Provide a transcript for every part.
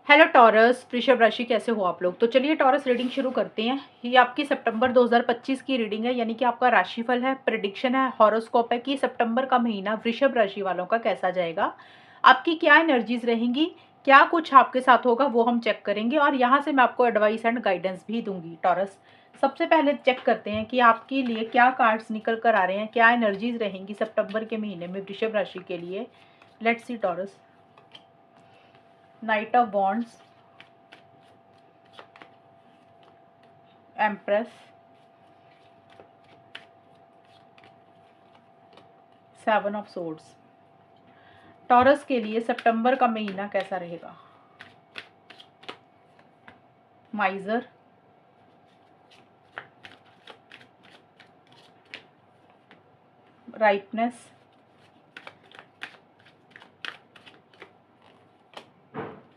Hello taurus, वृषभ राशि, कैसे हो आप लोग। तो चलिए टॉरस रीडिंग शुरू करते हैं। ये आपकी सितंबर 2025 की रीडिंग है, यानी कि आपका राशिफल है, प्रेडिक्शन है, हॉरोस्कोप है कि सितंबर का महीना वृषभ राशि वालों का कैसा जाएगा, आपकी क्या एनर्जीज रहेंगी, क्या कुछ आपके साथ होगा वो हम चेक करेंगे और यहाँ से मैं आपको एडवाइस एंड गाइडेंस भी दूंगी। टॉरस, सबसे पहले चेक करते हैं कि आपके लिए क्या कार्ड्स निकल कर आ रहे हैं, क्या एनर्जीज रहेंगी सितंबर के महीने में वृषभ राशि के लिए। Let's see taurus. Night of wands, empress, 7 of swords. Taurus के लिए सितंबर का महीना कैसा रहेगा। माइजर, राइटनेस,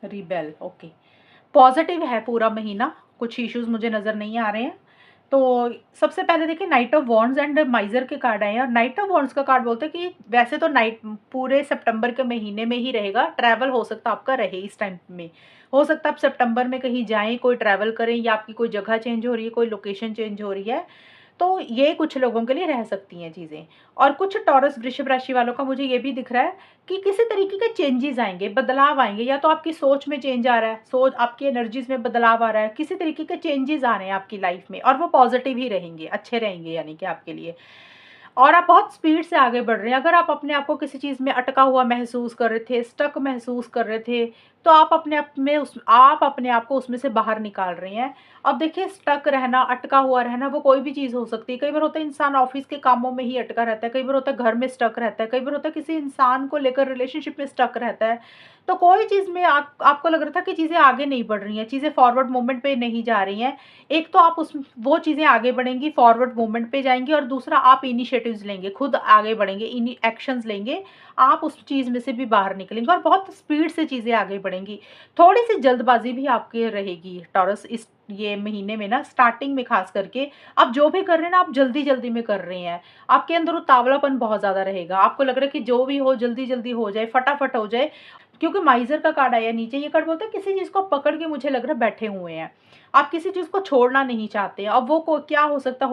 रिबेल। ओके, पॉजिटिव है पूरा महीना, कुछ इश्यूज मुझे नज़र नहीं आ रहे हैं। तो सबसे पहले देखिए, नाइट ऑफ वॉन्ड्स एंड माइजर के कार्ड आए हैं और नाइट ऑफ वॉन्ड्स का कार्ड बोलते हैं कि वैसे तो नाइट पूरे सितंबर के महीने में ही रहेगा, ट्रैवल हो सकता आपका रहे इस टाइम में। हो सकता है आप सितंबर में कहीं जाएं, कोई ट्रैवल करें, या आपकी कोई जगह चेंज हो रही है, कोई लोकेशन चेंज हो रही है, तो ये कुछ लोगों के लिए रह सकती हैं चीज़ें। और कुछ टॉरस वृषभ राशि वालों का मुझे ये भी दिख रहा है कि किसी तरीके के चेंजेस आएंगे, बदलाव आएंगे, या तो आपकी सोच में चेंज आ रहा है, सोच आपकी एनर्जीज में बदलाव आ रहा है, किसी तरीके के चेंजेस आ रहे हैं आपकी लाइफ में और वो पॉजिटिव ही रहेंगे, अच्छे रहेंगे यानी कि आपके लिए। और आप बहुत स्पीड से आगे बढ़ रहे हैं। अगर आप अपने आप को किसी चीज़ में अटका हुआ महसूस कर रहे थे, स्टक महसूस कर रहे थे, तो आप अपने आप को उसमें से बाहर निकाल रहे हैं। अब देखिए, स्टक रहना, अटका हुआ रहना, वो कोई भी चीज़ हो सकती है। कई बार होता है इंसान ऑफिस के कामों में ही अटका रहता है, कई बार होता है घर में स्टक रहता है, कई बार होता है किसी इंसान को लेकर रिलेशनशिप में स्टक रहता है। तो कोई चीज़ में आपको लग रहा था कि चीज़ें आगे नहीं बढ़ रही हैं, चीज़ें फॉरवर्ड मूवमेंट पे नहीं जा रही हैं। एक तो आप उस वो चीज़ें आगे बढ़ेंगी, फॉरवर्ड मूवमेंट पे जाएंगी, और दूसरा आप इनिशिएटिव्स लेंगे, खुद आगे बढ़ेंगे, इन एक्शंस लेंगे, आप उस चीज़ में से भी बाहर निकलेंगे और बहुत स्पीड से चीज़ें आगे बढ़ेंगी। थोड़ी सी जल्दबाजी भी आपकी रहेगी टॉरस इस ये महीने में ना, स्टार्टिंग में खास करके। आप जो भी कर रहे हैं ना, आप जल्दी जल्दी में कर रहे हैं, आपके अंदर उतावलापन बहुत ज़्यादा रहेगा। आपको लग रहा है कि जो भी हो जल्दी जल्दी हो जाए, फटाफट हो जाए, क्योंकि माइजर का कार्ड आया नीचे। ये कार्ड बोलता है किसी चीज़ को पकड़ के मुझे लग रहा है बैठे हुए हैं, आप किसी चीज़ को छोड़ना नहीं चाहते। अब वो क्या हो सकता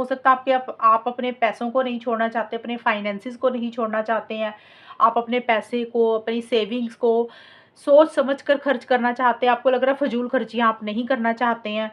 है आप अपने पैसों को नहीं छोड़ना चाहते, अपने फाइनेंसिस को नहीं छोड़ना चाहते हैं, आप अपने पैसे को, अपनी सेविंग्स को सोच समझ कर खर्च करना चाहते हैं। आपको लग रहा है फजूल खर्चियाँ आप नहीं करना चाहते हैं,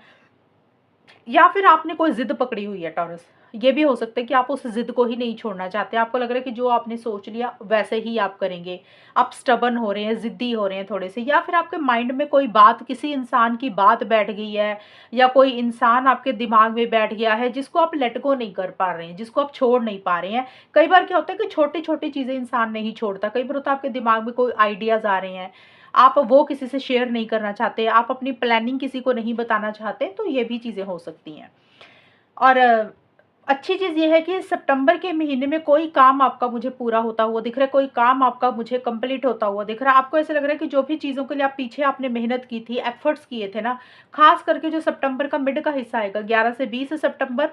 या फिर आपने कोई ज़िद पकड़ी हुई है टॉरस। ये भी हो सकता है कि आप उस ज़िद को ही नहीं छोड़ना चाहते। आपको लग रहा है कि जो आपने सोच लिया वैसे ही आप करेंगे। आप स्टबर्न हो रहे हैं, ज़िद्दी हो रहे हैं थोड़े से, या फिर आपके माइंड में कोई बात, किसी इंसान की बात बैठ गई है, या कोई इंसान आपके दिमाग में बैठ गया है जिसको आप लेट गो नहीं कर पा रहे हैं, जिसको आप छोड़ नहीं पा रहे हैं। कई बार क्या होता है कि छोटी-छोटी चीज़ें इंसान नहीं छोड़ता। कई बार होता है आपके दिमाग में कोई आइडियाज़ आ रहे हैं, आप वो किसी से शेयर नहीं करना चाहते, आप अपनी प्लानिंग किसी को नहीं बताना चाहते, तो ये भी चीज़ें हो सकती हैं। और अच्छी चीज़ ये है कि सितंबर के महीने में कोई काम आपका मुझे पूरा होता हुआ दिख रहा है, कोई काम आपका मुझे कंप्लीट होता हुआ दिख रहा है। आपको ऐसा लग रहा है कि जो भी चीज़ों के लिए आप पीछे आपने मेहनत की थी, एफर्ट्स किए थे ना, खास करके जो सितंबर का मिड का हिस्सा आएगा, 11 से 20 सितंबर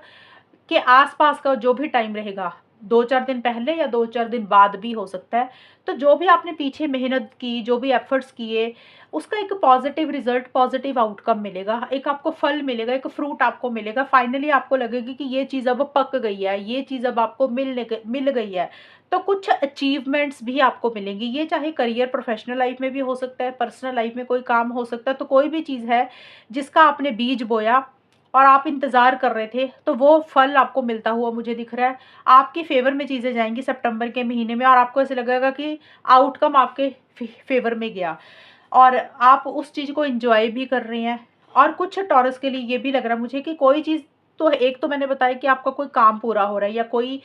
के आसपास का जो भी टाइम रहेगा, 2-4 दिन पहले या 2-4 दिन बाद भी हो सकता है। तो जो भी आपने पीछे मेहनत की, जो भी एफर्ट्स किए, उसका एक पॉजिटिव रिजल्ट, पॉजिटिव आउटकम मिलेगा, एक आपको फल मिलेगा, एक फ्रूट आपको मिलेगा। फाइनली आपको लगेगी कि ये चीज़ अब पक गई है, ये चीज़ अब आपको मिल गई है। तो कुछ अचीवमेंट्स भी आपको मिलेंगी। ये चाहे करियर, प्रोफेशनल लाइफ में भी हो सकता है, पर्सनल लाइफ में कोई काम हो सकता है। तो कोई भी चीज़ है जिसका आपने बीज बोया और आप इंतज़ार कर रहे थे, तो वो फल आपको मिलता हुआ मुझे दिख रहा है। आपकी फ़ेवर में चीज़ें जाएँगी सितंबर के महीने में, और आपको ऐसा लगेगा कि आउटकम आपके फ़ेवर में गया और आप उस चीज़ को एन्जॉय भी कर रहे हैं। और कुछ टॉरस के लिए ये भी लग रहा है मुझे कि कोई चीज़, तो एक तो मैंने बताया कि आपका कोई काम पूरा हो रहा है या कोई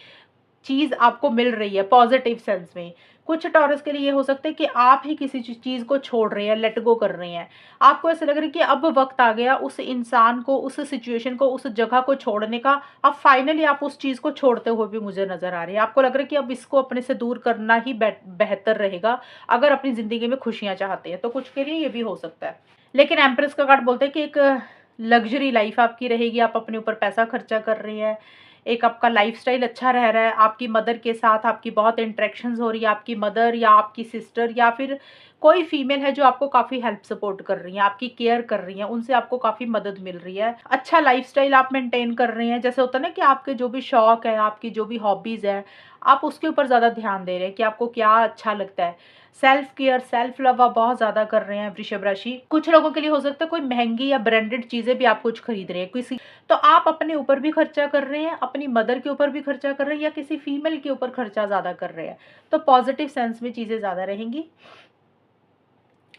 चीज़ आपको मिल रही है पॉजिटिव सेंस में। कुछ टॉरस के लिए ये हो सकता है कि आप ही किसी चीज़ को छोड़ रहे हैं, लेट गो कर रहे हैं। आपको ऐसा लग रहा है कि अब वक़्त आ गया उस इंसान को, उस सिचुएशन को, उस जगह को छोड़ने का। अब फाइनली आप उस चीज़ को छोड़ते हुए भी मुझे नज़र आ रहे हैं। आपको लग रहा है कि अब इसको अपने से दूर करना ही बेहतर रहेगा, अगर अपनी ज़िंदगी में खुशियाँ चाहते हैं। तो कुछ के लिए ये भी हो सकता है। लेकिन एम्प्रेस का कार्ड बोलते हैं कि एक लग्ज़री लाइफ़ आपकी रहेगी, आप अपने ऊपर पैसा खर्चा कर रहे हैं, एक आपका लाइफ़स्टाइल अच्छा रह रहा है, आपकी मदर के साथ आपकी बहुत इंटरेक्शंस हो रही है, आपकी मदर या आपकी सिस्टर या फिर कोई फीमेल है जो आपको काफ़ी हेल्प सपोर्ट कर रही हैं, आपकी केयर कर रही हैं, उनसे आपको काफ़ी मदद मिल रही है। अच्छा लाइफ़स्टाइल आप मेंटेन कर रहे हैं, जैसे होता है ना कि आपके जो भी शौक है, आपकी जो भी हॉबीज़ है, आप उसके ऊपर ज़्यादा ध्यान दे रहे हैं कि आपको क्या अच्छा लगता है। सेल्फ केयर, सेल्फ लव आप बहुत ज़्यादा कर रहे हैं वृषभ राशि। कुछ लोगों के लिए हो सकता है कोई महँगी या ब्रांडेड चीज़ें भी आप कुछ खरीद रहे हैं, किसी तो आप अपने ऊपर भी खर्चा कर रहे हैं, अपनी मदर के ऊपर भी खर्चा कर रहे हैं या किसी फीमेल के ऊपर खर्चा ज़्यादा कर रहे हैं। तो पॉज़िटिव सेंस में चीज़ें ज़्यादा रहेंगी।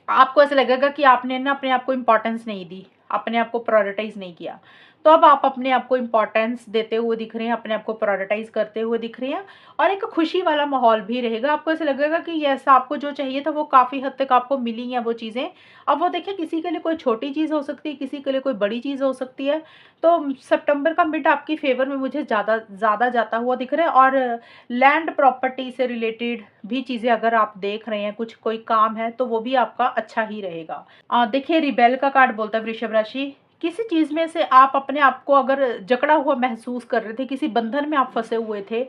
आपको ऐसा लगेगा कि आपने ना अपने आप को इम्पोर्टेंस नहीं दी, अपने आप को प्रायोरिटाइज़ नहीं किया। तो अब आप अपने आप को इम्पोर्टेंस देते हुए दिख रहे हैं, अपने आप को प्रायोरिटाइज़ करते हुए दिख रहे हैं और एक खुशी वाला माहौल भी रहेगा। आपको ऐसा लगेगा कि यस, आपको जो चाहिए था वो काफ़ी हद तक आपको मिली हैं वो चीज़ें। अब वो देखिए, किसी के लिए कोई छोटी चीज़ हो सकती है, किसी के लिए कोई बड़ी चीज़ हो सकती है। तो सितंबर का मिड आपकी फ़ेवर में मुझे ज़्यादा ज़्यादा जाता हुआ दिख रहा है। और लैंड प्रॉपर्टी से रिलेटेड भी चीज़ें अगर आप देख रहे हैं, कुछ कोई काम है, तो वो भी आपका अच्छा ही रहेगा। देखिए, रिबेल का कार्ड बोलता है वृषभ राशि, किसी चीज़ में से आप अपने आप को अगर जकड़ा हुआ महसूस कर रहे थे, किसी बंधन में आप फँसे हुए थे,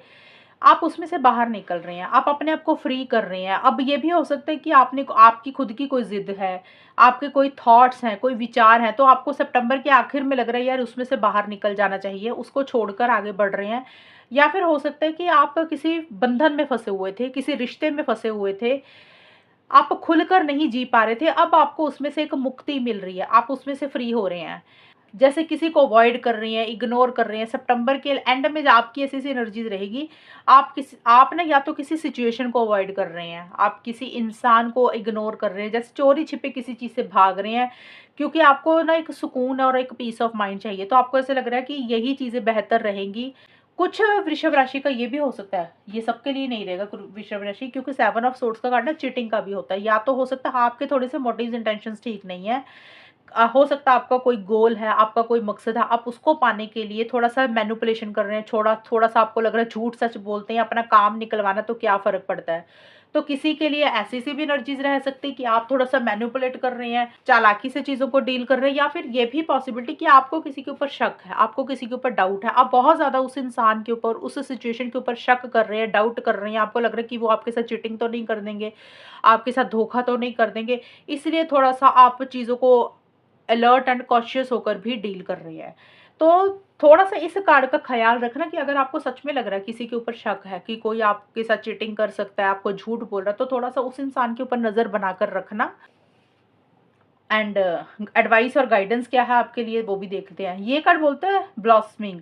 आप उसमें से बाहर निकल रहे हैं, आप अपने आप को फ्री कर रहे हैं। अब ये भी हो सकता है कि आपकी खुद की कोई ज़िद है, आपके कोई थॉट्स हैं, कोई विचार हैं, तो आपको सितंबर के आखिर में लग रहा है यार उसमें से बाहर निकल जाना चाहिए, उसको छोड़कर आगे बढ़ रहे हैं। या फिर हो सकता है कि आप किसी बंधन में फँसे हुए थे, किसी रिश्ते में फँसे हुए थे, आप खुलकर नहीं जी पा रहे थे, अब आपको उसमें से एक मुक्ति मिल रही है, आप उसमें से फ्री हो रहे हैं। जैसे किसी को अवॉइड कर रही हैं, इग्नोर कर रहे हैं, सितंबर के एंड में जो आपकी ऐसी-ऐसी एनर्जीज़ रहेगी, आप ना या तो किसी सिचुएशन को अवॉइड कर रहे हैं, आप किसी इंसान को इग्नोर कर रहे हैं, जैसे चोरी-छिपे किसी चीज़ से भाग रहे हैं, क्योंकि आपको ना एक सुकून और एक पीस ऑफ माइंड चाहिए। तो आपको ऐसा लग रहा है कि यही चीज़ें बेहतर रहेंगी। कुछ वृषभ राशि का ये भी हो सकता है, ये सबके लिए नहीं रहेगा वृषभ राशि, क्योंकि 7 ऑफ सोर्ड्स का कार्ड ना चीटिंग का भी होता है। या तो हो सकता है आपके थोड़े से मोटिव्स इंटेंशंस ठीक नहीं है, हो सकता है आपका कोई गोल है, आपका कोई मकसद है, आप उसको पाने के लिए थोड़ा-सा मैनिपुलेशन कर रहे हैं, थोड़ा-सा आपको लग रहा है झूठ सच बोलते हैं, अपना काम निकलवाना तो क्या फ़र्क पड़ता है। तो किसी के लिए ऐसी-सी भी एनर्जीज़ रह सकती है कि आप थोड़ा-सा मैनिपुलेट कर रहे हैं, चालाकी से चीज़ों को डील कर रहे हैं, या फिर ये भी पॉसिबिलिटी कि आपको किसी के ऊपर शक है, आपको किसी के ऊपर डाउट है, आप बहुत ज़्यादा उस इंसान के ऊपर, उस सिचुएशन के ऊपर शक कर रहे हैं, डाउट कर रहे हैं, आपको लग रहा है कि वो आपके साथ चीटिंग तो नहीं कर देंगे, आपके साथ धोखा तो नहीं कर देंगे, इसलिए थोड़ा-सा आप चीज़ों को अलर्ट एंड कॉशियस होकर भी डील कर रही है। तो थोड़ा-सा इस कार्ड का ख़्याल रखना कि अगर आपको सच में लग रहा है किसी के ऊपर शक है कि कोई आपके साथ चीटिंग कर सकता है, आपको झूठ बोल रहा है, तो थोड़ा-सा उस इंसान के ऊपर नज़र बनाकर रखना। एंड एडवाइस और गाइडेंस क्या है आपके लिए वो भी देखते हैं। ये कार्ड बोलता है ब्लॉसमिंग,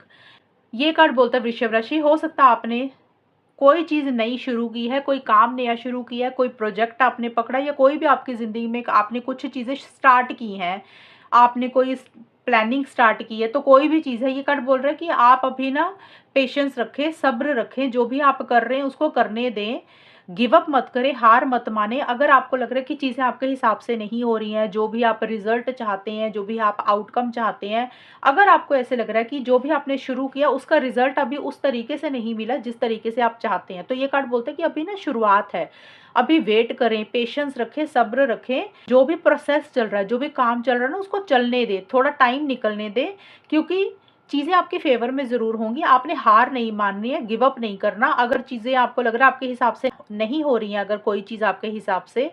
ये कार्ड बोलता है वृषभ राशि, हो सकता है आपने कोई चीज़ नई शुरू की है, कोई काम नया शुरू किया है, कोई प्रोजेक्ट आपने पकड़ा, या कोई भी आपकी ज़िंदगी में आपने कुछ चीज़ें स्टार्ट की हैं, आपने कोई प्लानिंग स्टार्ट की है, तो कोई भी चीज़ है, ये कार्ड बोल रहा है कि आप अभी ना पेशेंस रखें, सब्र रखें, जो भी आप कर रहे हैं उसको करने दें, गिव अप मत करें, हार मत मानें। अगर आपको लग रहा है कि चीज़ें आपके हिसाब से नहीं हो रही हैं, जो भी आप रिज़ल्ट चाहते हैं, जो भी आप आउटकम चाहते हैं, अगर आपको ऐसे लग रहा है कि जो भी आपने शुरू किया उसका रिजल्ट अभी उस तरीके से नहीं मिला जिस तरीके से आप चाहते हैं, तो ये कार्ड बोलते हैं कि अभी ना शुरुआत है, अभी वेट करें, पेशेंस रखें, सब्र रखें, जो भी प्रोसेस चल रहा है, जो भी काम चल रहा है ना, उसको चलने दें, थोड़ा टाइम निकलने दें, क्योंकि चीज़ें आपके फेवर में ज़रूर होंगी। आपने हार नहीं माननी है, गिव अप नहीं करना। अगर चीज़ें आपको लग रहा है आपके हिसाब से नहीं हो रही हैं, अगर कोई चीज़ आपके हिसाब से,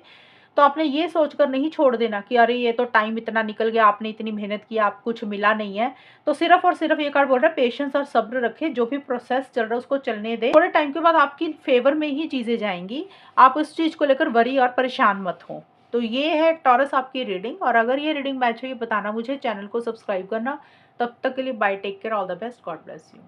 तो आपने ये सोचकर नहीं छोड़ देना कि अरे ये तो टाइम इतना निकल गया, आपने इतनी मेहनत की, आप कुछ मिला नहीं है। तो सिर्फ़ और सिर्फ़ ये कार्ड बोल रहा है पेशेंस और सब्र रखें, जो भी प्रोसेस चल रहा है उसको चलने दें। थोड़े टाइम के बाद आपकी फ़ेवर में ही चीज़ें जाएँगी। आप उस चीज़ को लेकर वरी और परेशान मत हों। तो ये है टॉरस आपकी रीडिंग, और अगर ये रीडिंग मैच हुई बताना मुझे, चैनल को सब्सक्राइब करना। तब तक के लिए bye, take care, all the best, God bless you.